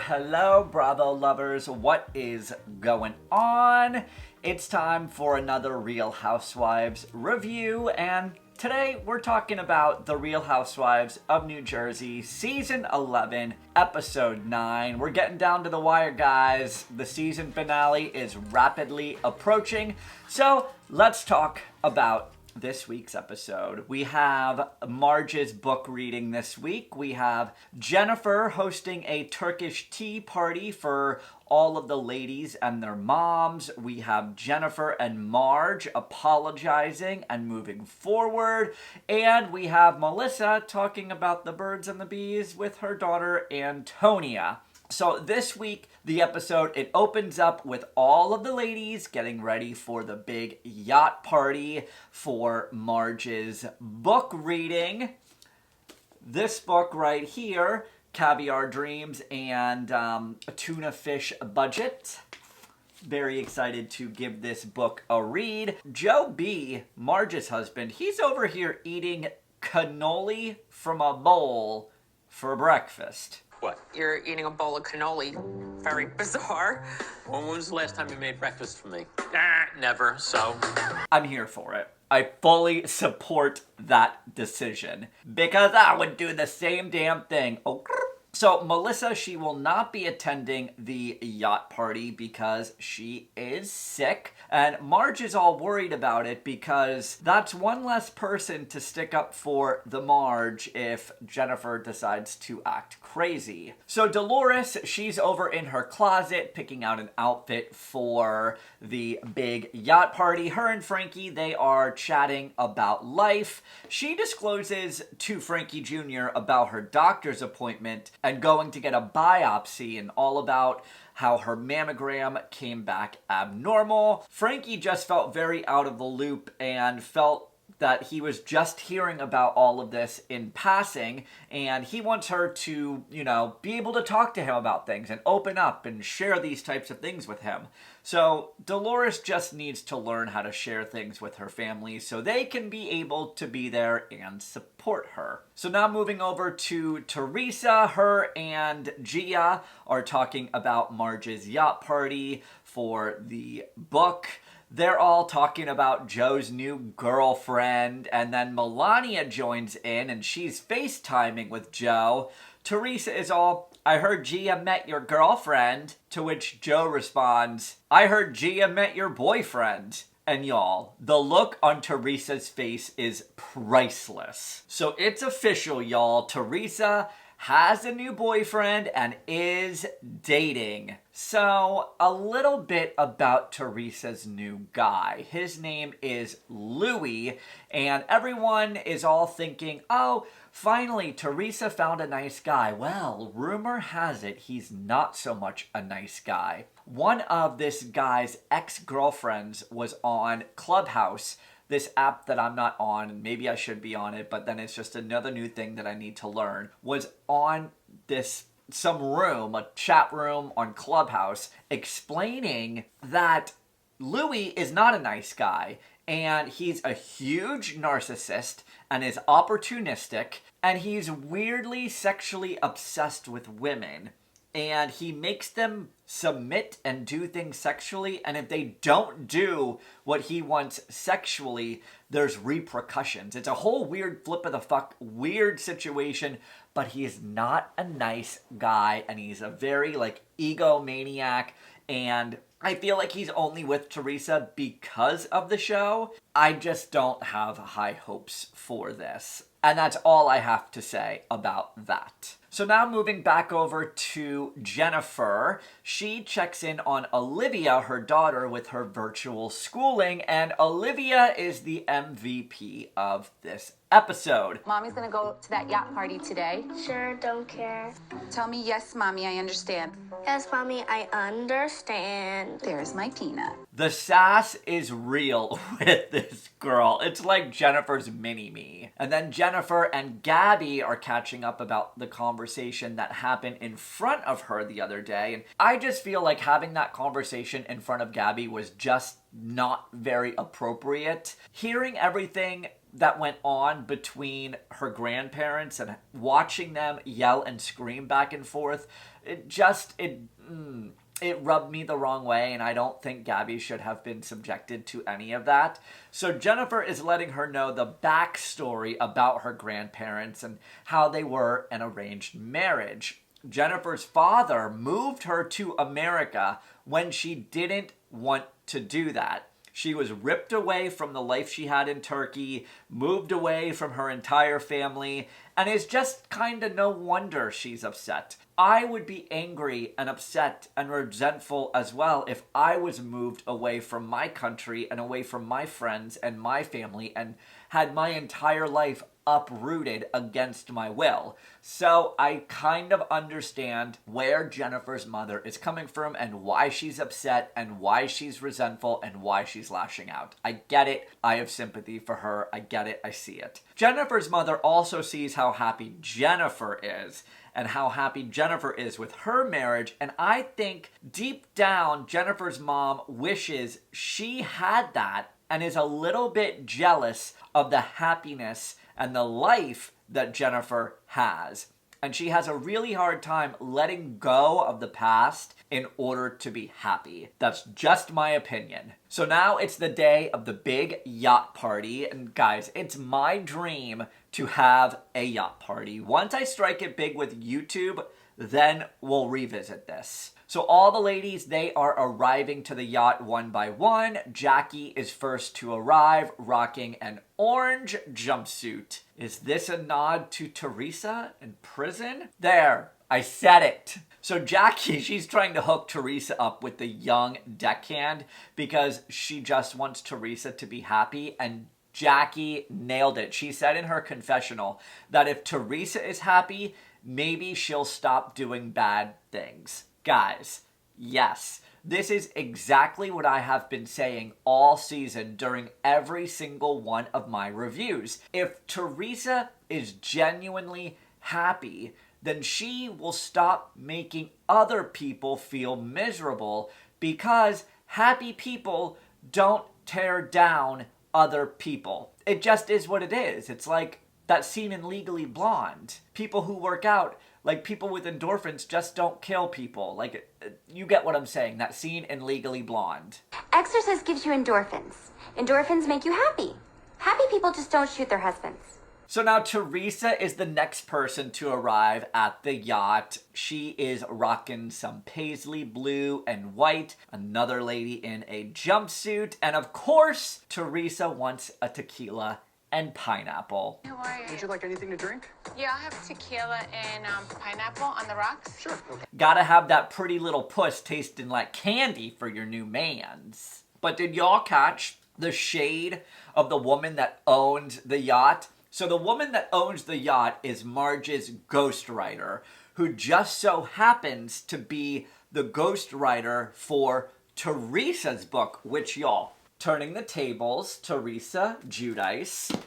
Hello, Bravo lovers. What is going on? It's time for another Real Housewives review, and today we're talking about the Real Housewives of New Jersey, Season 11, Episode 9. We're getting down to the wire, guys. The season finale is rapidly approaching, so let's talk about this week's episode. We have Marge's book reading this week. We have Jennifer hosting a Turkish tea party for all of the ladies and their moms. We have Jennifer and Marge apologizing and moving forward. And we have Melissa talking about the birds and the bees with her daughter Antonia. So this week, the episode, it opens up with all of the ladies getting ready for the big yacht party for Marge's book reading. This book right here, Caviar Dreams and a Tuna Fish Budget. Very excited to give this book a read. Joe B., Marge's husband, he's over here eating cannoli from a bowl for breakfast. What? You're eating a bowl of cannoli. Very bizarre. When was the last time you made breakfast for me? Never, so. I'm here for it. I fully support that decision because I would do the same damn thing. Oh. So Melissa, she will not be attending the yacht party because she is sick. And Marge is all worried about it because that's one less person to stick up for the Marge if Jennifer decides to act crazy. So Dolores, she's over in her closet picking out an outfit for the big yacht party. Her and Frankie, they are chatting about life. She discloses to Frankie Jr. about her doctor's appointment and going to get a biopsy and all about how her mammogram came back abnormal. Frankie just felt very out of the loop and felt that he was just hearing about all of this in passing, and he wants her to, be able to talk to him about things and open up and share these types of things with him. So Dolores just needs to learn how to share things with her family so they can be able to be there and support her. So now moving over to Teresa, her and Gia are talking about Marge's yacht party for the book. They're all talking about Joe's new girlfriend, and then Melania joins in, and she's FaceTiming with Joe. Teresa is all, I heard Gia met your girlfriend, to which Joe responds, I heard Gia met your boyfriend. And y'all, the look on Teresa's face is priceless. So it's official, y'all. Teresa has a new boyfriend and is dating. So, a little bit about Teresa's new guy. His name is Louis, and everyone is all thinking, oh, finally, Teresa found a nice guy. Well, rumor has it he's not so much a nice guy. One of this guy's ex-girlfriends was on Clubhouse, this app that I'm not on, and maybe I should be on it, but then it's just another new thing that I need to learn, was on some room, a chat room on Clubhouse, explaining that Louis is not a nice guy, and he's a huge narcissist, and is opportunistic, and he's weirdly sexually obsessed with women. And he makes them submit and do things sexually, and if they don't do what he wants sexually, there's repercussions. It's a whole weird flip of the fuck, weird situation, but he is not a nice guy, and he's a very, egomaniac, and I feel like he's only with Teresa because of the show. I just don't have high hopes for this. And that's all I have to say about that. So now moving back over to Jennifer, she checks in on Olivia, her daughter, with her virtual schooling, and Olivia is the MVP of this episode. Mommy's gonna go to that yacht party today. Sure, don't care. Tell me, yes, Mommy, I understand. Yes, Mommy, I understand. There's my peanut. The sass is real with this girl. It's like Jennifer's mini-me. And then Jennifer and Gabby are catching up about the conversation that happened in front of her the other day. And I just feel like having that conversation in front of Gabby was just not very appropriate. Hearing everything that went on between her grandparents and watching them yell and scream back and forth it rubbed me the wrong way, and I don't think Gabby should have been subjected to any of that. So Jennifer is letting her know the backstory about her grandparents and how they were an arranged marriage. Jennifer's father moved her to America when she didn't want to do that. She was ripped away from the life she had in Turkey, moved away from her entire family, and it's just kind of no wonder she's upset. I would be angry and upset and resentful as well if I was moved away from my country and away from my friends and my family and had my entire life uprooted against my will. So I kind of understand where Jennifer's mother is coming from and why she's upset and why she's resentful and why she's lashing out. I get it. I have sympathy for her. I get it. I see it. Jennifer's mother also sees how happy Jennifer is and how happy Jennifer is with her marriage. And I think deep down, Jennifer's mom wishes she had that and is a little bit jealous of the happiness and the life that Jennifer has. And she has a really hard time letting go of the past in order to be happy. That's just my opinion. So now it's the day of the big yacht party. And guys, it's my dream to have a yacht party. Once I strike it big with YouTube, then we'll revisit this. So all the ladies, they are arriving to the yacht one by one. Jackie is first to arrive, rocking an orange jumpsuit. Is this a nod to Teresa in prison? There, I said it. So Jackie, she's trying to hook Teresa up with the young deckhand because she just wants Teresa to be happy, and Jackie nailed it. She said in her confessional that if Teresa is happy, maybe she'll stop doing bad things. Guys, yes, this is exactly what I have been saying all season during every single one of my reviews. If Teresa is genuinely happy, then she will stop making other people feel miserable, because happy people don't tear down other people. It just is what it is. It's like that scene in Legally Blonde. People who work out, like people with endorphins, just don't kill people. Like, you get what I'm saying. That scene in Legally Blonde. Exercise gives you endorphins. Endorphins make you happy. Happy people just don't shoot their husbands. So now Teresa is the next person to arrive at the yacht. She is rocking some paisley blue and white. Another lady in a jumpsuit. And of course, Teresa wants a tequila and pineapple. How are you? Would you like anything to drink? Yeah, I'll have tequila and pineapple on the rocks. Sure. Okay. Gotta have that pretty little puss tasting like candy for your new mans. But did y'all catch the shade of the woman that owns the yacht? So the woman that owns the yacht is Marge's ghostwriter, who just so happens to be the ghostwriter for Teresa's book, which y'all, Turning the Tables, Teresa Giudice.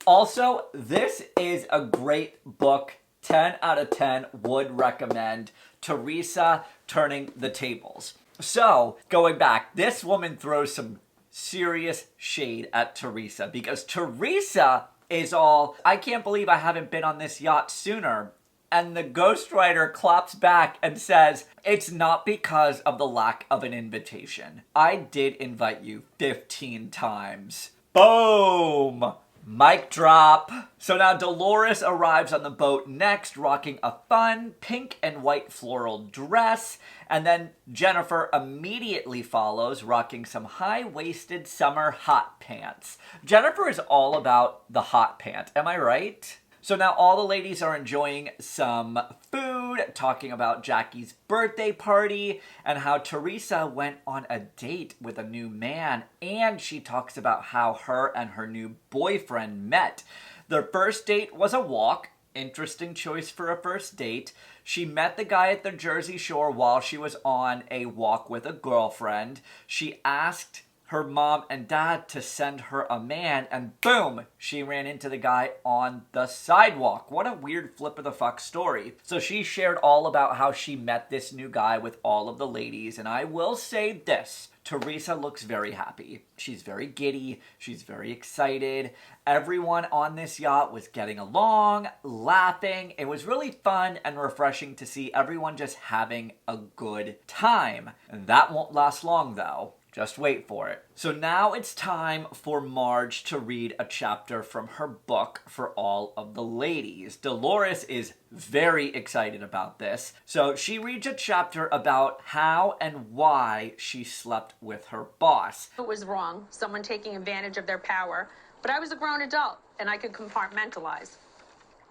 Also, this is a great book. 10 out of 10 would recommend Teresa Turning the Tables. So, going back, this woman throws some serious shade at Teresa because Teresa is all, I can't believe I haven't been on this yacht sooner. And the ghostwriter claps back and says, it's not because of the lack of an invitation. I did invite you 15 times. Boom! Mic drop. So now Dolores arrives on the boat next, rocking a fun pink and white floral dress. And then Jennifer immediately follows, rocking some high-waisted summer hot pants. Jennifer is all about the hot pant, am I right? So now all the ladies are enjoying some food, talking about Jackie's birthday party and how Teresa went on a date with a new man. And she talks about how her and her new boyfriend met. Their first date was a walk. Interesting choice for a first date. She met the guy at the Jersey Shore while she was on a walk with a girlfriend. She asked her mom and dad to send her a man, and boom, she ran into the guy on the sidewalk. What a weird flip of the fuck story. So she shared all about how she met this new guy with all of the ladies, and I will say this. Teresa looks very happy. She's very giddy. She's very excited. Everyone on this yacht was getting along, laughing. It was really fun and refreshing to see everyone just having a good time. And that won't last long, though. Just wait for it. So now it's time for Marge to read a chapter from her book for all of the ladies. Dolores is very excited about this. So she reads a chapter about how and why she slept with her boss. It was wrong, someone taking advantage of their power, but I was a grown adult and I could compartmentalize.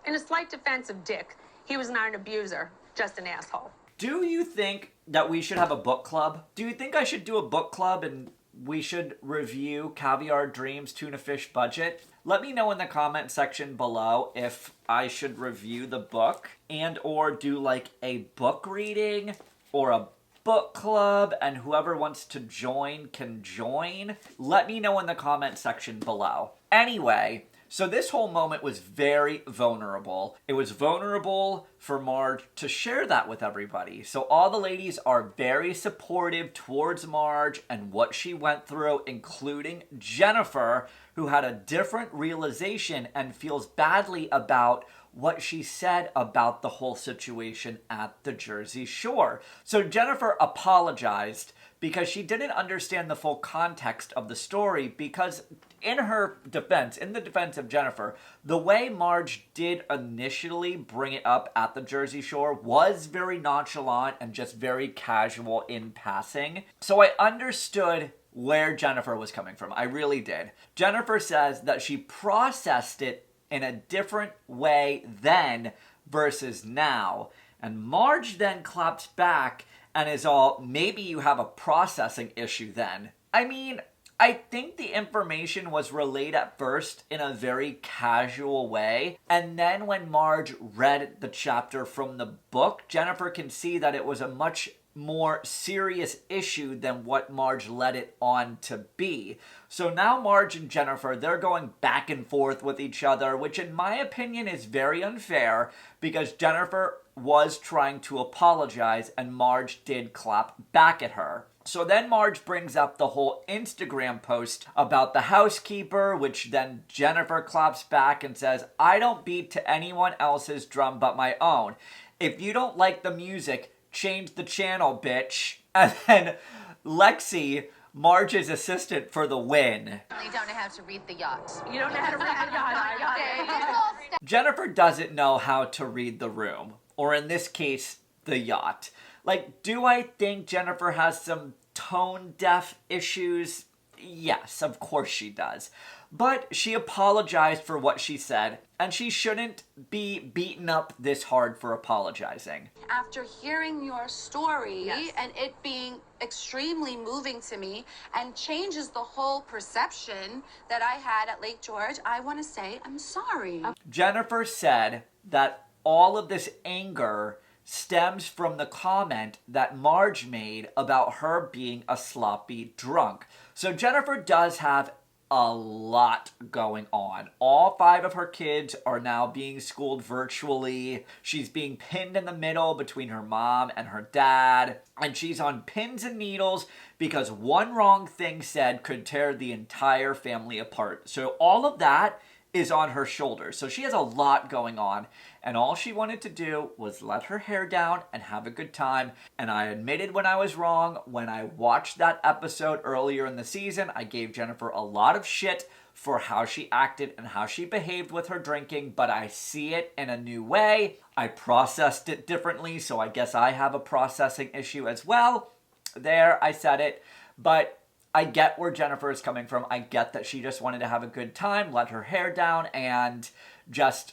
In a slight defense of Dick, he was not an abuser, just an asshole. Do you think that we should have a book club? Do you think I should do a book club and we should review Caviar Dreams Tuna Fish Budget? Let me know in the comment section below if I should review the book and or do like a book reading or a book club, and whoever wants to join can join. Let me know in the comment section below. Anyway, so this whole moment was very vulnerable. It was vulnerable for Marge to share that with everybody. So all the ladies are very supportive towards Marge and what she went through, including Jennifer, who had a different realization and feels badly about what she said about the whole situation at the Jersey Shore. So Jennifer apologized because she didn't understand the full context of the story, because in her defense, in the defense of Jennifer, the way Marge did initially bring it up at the Jersey Shore was very nonchalant and just very casual in passing. So I understood where Jennifer was coming from. I really did. Jennifer says that she processed it in a different way then versus now. And Marge then claps back and is all, maybe you have a processing issue then. I mean, I think the information was relayed at first in a very casual way, and then when Marge read the chapter from the book, Jennifer can see that it was a much more serious issue than what Marge led it on to be. So now Marge and Jennifer, they're going back and forth with each other, which in my opinion is very unfair, because Jennifer was trying to apologize and Marge did clap back at her. So then Marge brings up the whole Instagram post about the housekeeper, which then Jennifer claps back and says, I don't beat to anyone else's drum but my own. If you don't like the music, change the channel, bitch. And then Lexi, Marge's assistant, for the win. You don't know how to read the yacht. You don't know how to read the yacht. Jennifer doesn't know how to read the room, or in this case, the yacht. Like, do I think Jennifer has some tone-deaf issues? Yes, of course she does. But she apologized for what she said, and she shouldn't be beaten up this hard for apologizing. After hearing your story and it being extremely moving to me and changes the whole perception that I had at Lake George, I want to say I'm sorry. Jennifer said that all of this anger stems from the comment that Marge made about her being a sloppy drunk. So Jennifer does have a lot going on. All 5 of her kids are now being schooled virtually. She's being pinned in the middle between her mom and her dad. And she's on pins and needles because one wrong thing said could tear the entire family apart. So all of that is on her shoulders. So she has a lot going on, and all she wanted to do was let her hair down and have a good time. And I admitted when I was wrong. When I watched that episode earlier in the season, I gave Jennifer a lot of shit for how she acted and how she behaved with her drinking, but I see it in a new way. I processed it differently, so I guess I have a processing issue as well. There, I said it. But I get where Jennifer is coming from. I get that she just wanted to have a good time, let her hair down, and just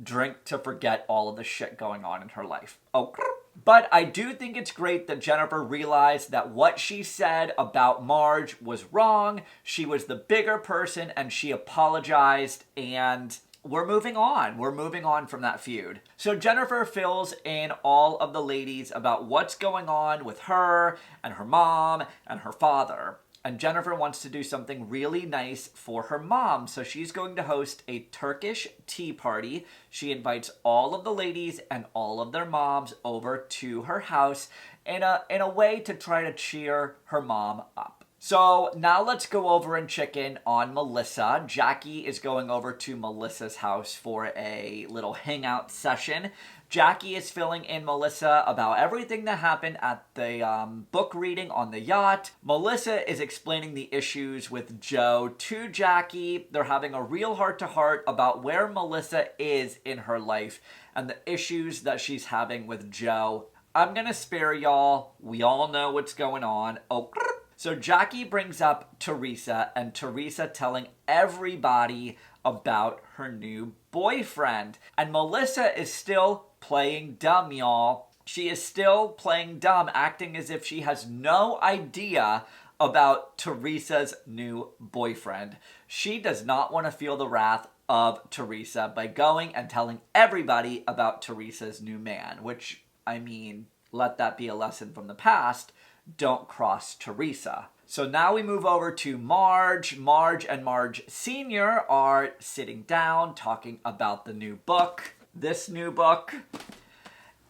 drink to forget all of the shit going on in her life. Oh, but I do think it's great that Jennifer realized that what she said about Marge was wrong. She was the bigger person, and she apologized, and we're moving on. We're moving on from that feud. So Jennifer fills in all of the ladies about what's going on with her and her mom and her father. And Jennifer wants to do something really nice for her mom. So she's going to host a Turkish tea party. She invites all of the ladies and all of their moms over to her house in a way to try to cheer her mom up. So now let's go over and check in on Melissa. Jackie is going over to Melissa's house for a little hangout session. Jackie is filling in Melissa about everything that happened at the book reading on the yacht. Melissa is explaining the issues with Joe to Jackie. They're having a real heart-to-heart about where Melissa is in her life and the issues that she's having with Joe. I'm gonna spare y'all. We all know what's going on. Oh, so Jackie brings up Teresa, and Teresa telling everybody about her new boyfriend. And Melissa is still playing dumb, y'all. She is still playing dumb, acting as if she has no idea about Teresa's new boyfriend. She does not want to feel the wrath of Teresa by going and telling everybody about Teresa's new man, which, I mean, let that be a lesson from the past. Don't cross Teresa. So now we move over to Marge. Marge and Marge Sr. are sitting down talking about the new book. This new book.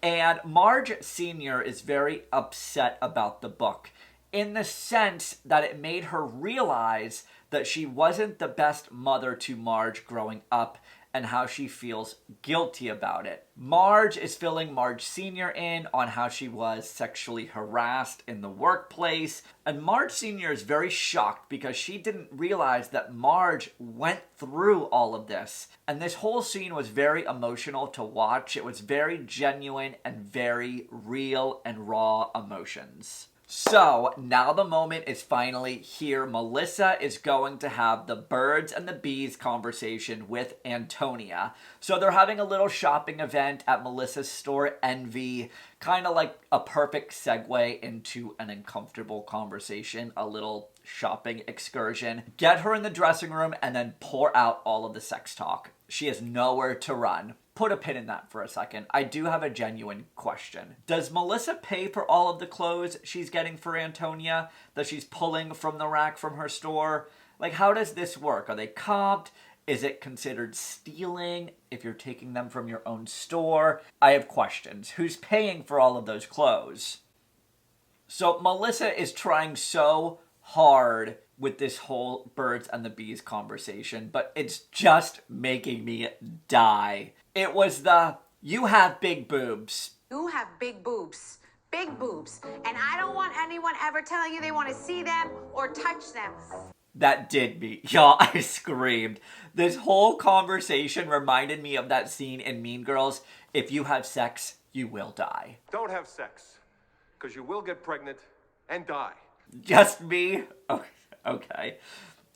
And Marge Sr. is very upset about the book in the sense that it made her realize that she wasn't the best mother to Marge growing up and how she feels guilty about it. Marge is filling Marge Sr. in on how she was sexually harassed in the workplace. And Marge Sr. is very shocked because she didn't realize that Marge went through all of this. And this whole scene was very emotional to watch. It was very genuine and very real and raw emotions. So, now the moment is finally here. Melissa is going to have the birds and the bees conversation with Antonia. So they're having a little shopping event at Melissa's store, Envy. Kind of like a perfect segue into an uncomfortable conversation. A little shopping excursion. Get her in the dressing room and then pour out all of the sex talk. She has nowhere to run. Put a pin in that for a second. I do have a genuine question. Does Melissa pay for all of the clothes she's getting for Antonia that she's pulling from the rack from her store? Like, how does this work? Are they comped? Is it considered stealing if you're taking them from your own store? I have questions. Who's paying for all of those clothes? So Melissa is trying so hard with this whole birds and the bees conversation, but it's just making me die. It was the, you have big boobs. You have big boobs. Big boobs. And I don't want anyone ever telling you they want to see them or touch them. That did me. Y'all, I screamed. This whole conversation reminded me of that scene in Mean Girls. If you have sex, you will die. Don't have sex, because you will get pregnant and die. Just me? Okay.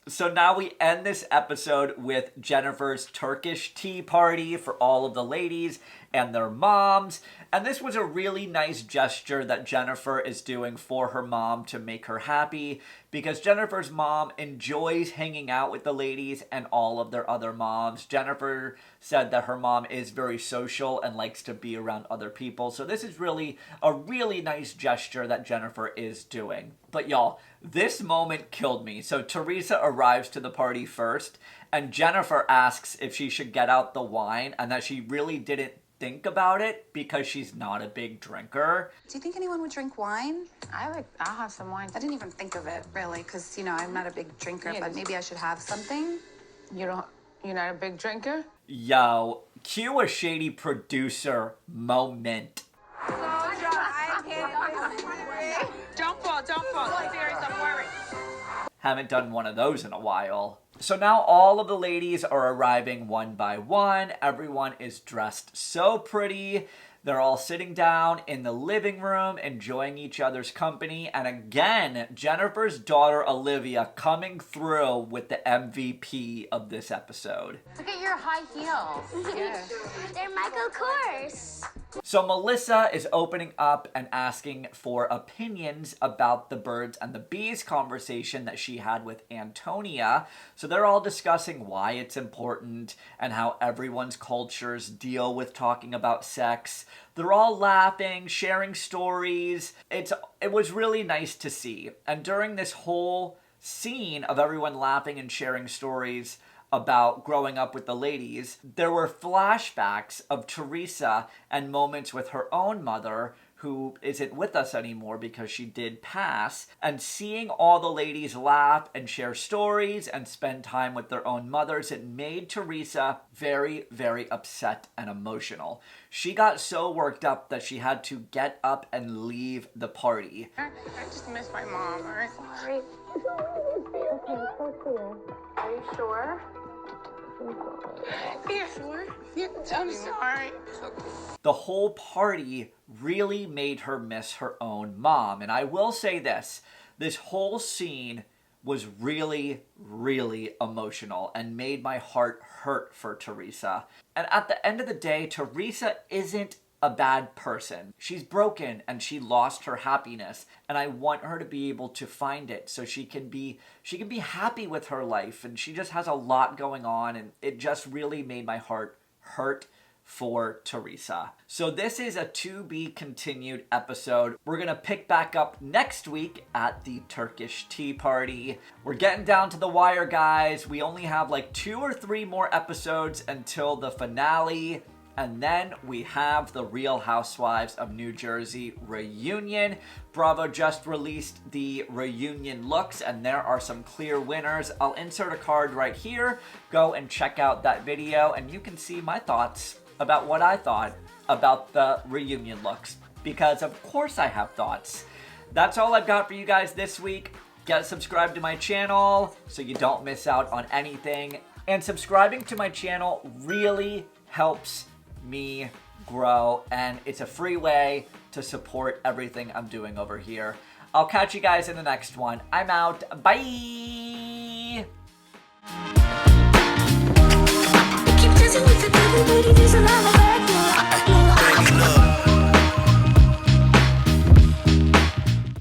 So now we end this episode with Jennifer's Turkish tea party for all of the ladies and their moms. And this was a really nice gesture that Jennifer is doing for her mom to make her happy, because Jennifer's mom enjoys hanging out with the ladies and all of their other moms. Jennifer said that her mom is very social and likes to be around other people. So this is really a really nice gesture that Jennifer is doing. But y'all, this moment killed me. So Teresa arrives to the party first, and Jennifer asks if she should get out the wine and that she really didn't think about it because she's not a big drinker. Do you think anyone would drink wine? I'll have some wine. I didn't even think of it, really, because, I'm not a big drinker, Yeah, but maybe I should have something. You're not a big drinker? Yo, cue a shady producer moment. Don't fall, I'm serious, I'm worried. Haven't done one of those in a while. So now all of the ladies are arriving one by one. Everyone is dressed so pretty. They're all sitting down in the living room, enjoying each other's company. And again, Jennifer's daughter, Olivia, coming through with the MVP of this episode. Look at your high heels. They're Michael Kors. So Melissa is opening up and asking for opinions about the birds and the bees conversation that she had with Antonia. So they're all discussing why it's important and how everyone's cultures deal with talking about sex. They're all laughing, sharing stories. It was really nice to see. And during this whole scene of everyone laughing and sharing stories about growing up with the ladies, there were flashbacks of Teresa and moments with her own mother, who isn't with us anymore because she did pass, and seeing all the ladies laugh and share stories and spend time with their own mothers, it made Teresa very, very upset and emotional. She got so worked up that she had to get up and leave the party. I just miss my mom. Right? Sorry. Okay, so clear. Are you sure? Yeah, sure. Yeah, I'm sorry. The whole party really made her miss her own mom. And I will say this whole scene was really, really emotional and made my heart hurt for Teresa. And at the end of the day, Teresa isn't a bad person. She's broken and she lost her happiness, and I want her to be able to find it so she can be happy with her life. And she just has a lot going on, and it just really made my heart hurt for Teresa. So this is a to be continued episode. We're gonna pick back up next week at the Turkish Tea Party. We're getting down to the wire, guys. We only have like 2 or 3 more episodes until the finale. And then we have the Real Housewives of New Jersey reunion. Bravo just released the reunion looks, and there are some clear winners. I'll insert a card right here. Go and check out that video, and you can see my thoughts about what I thought about the reunion looks, because of course I have thoughts. That's all I've got for you guys this week. Get subscribed to my channel so you don't miss out on anything. And subscribing to my channel really helps me grow, and it's a free way to support everything I'm doing over here. I'll catch you guys in the next one. I'm out. Bye! Keep dancing with the devil, but it is a lullaby.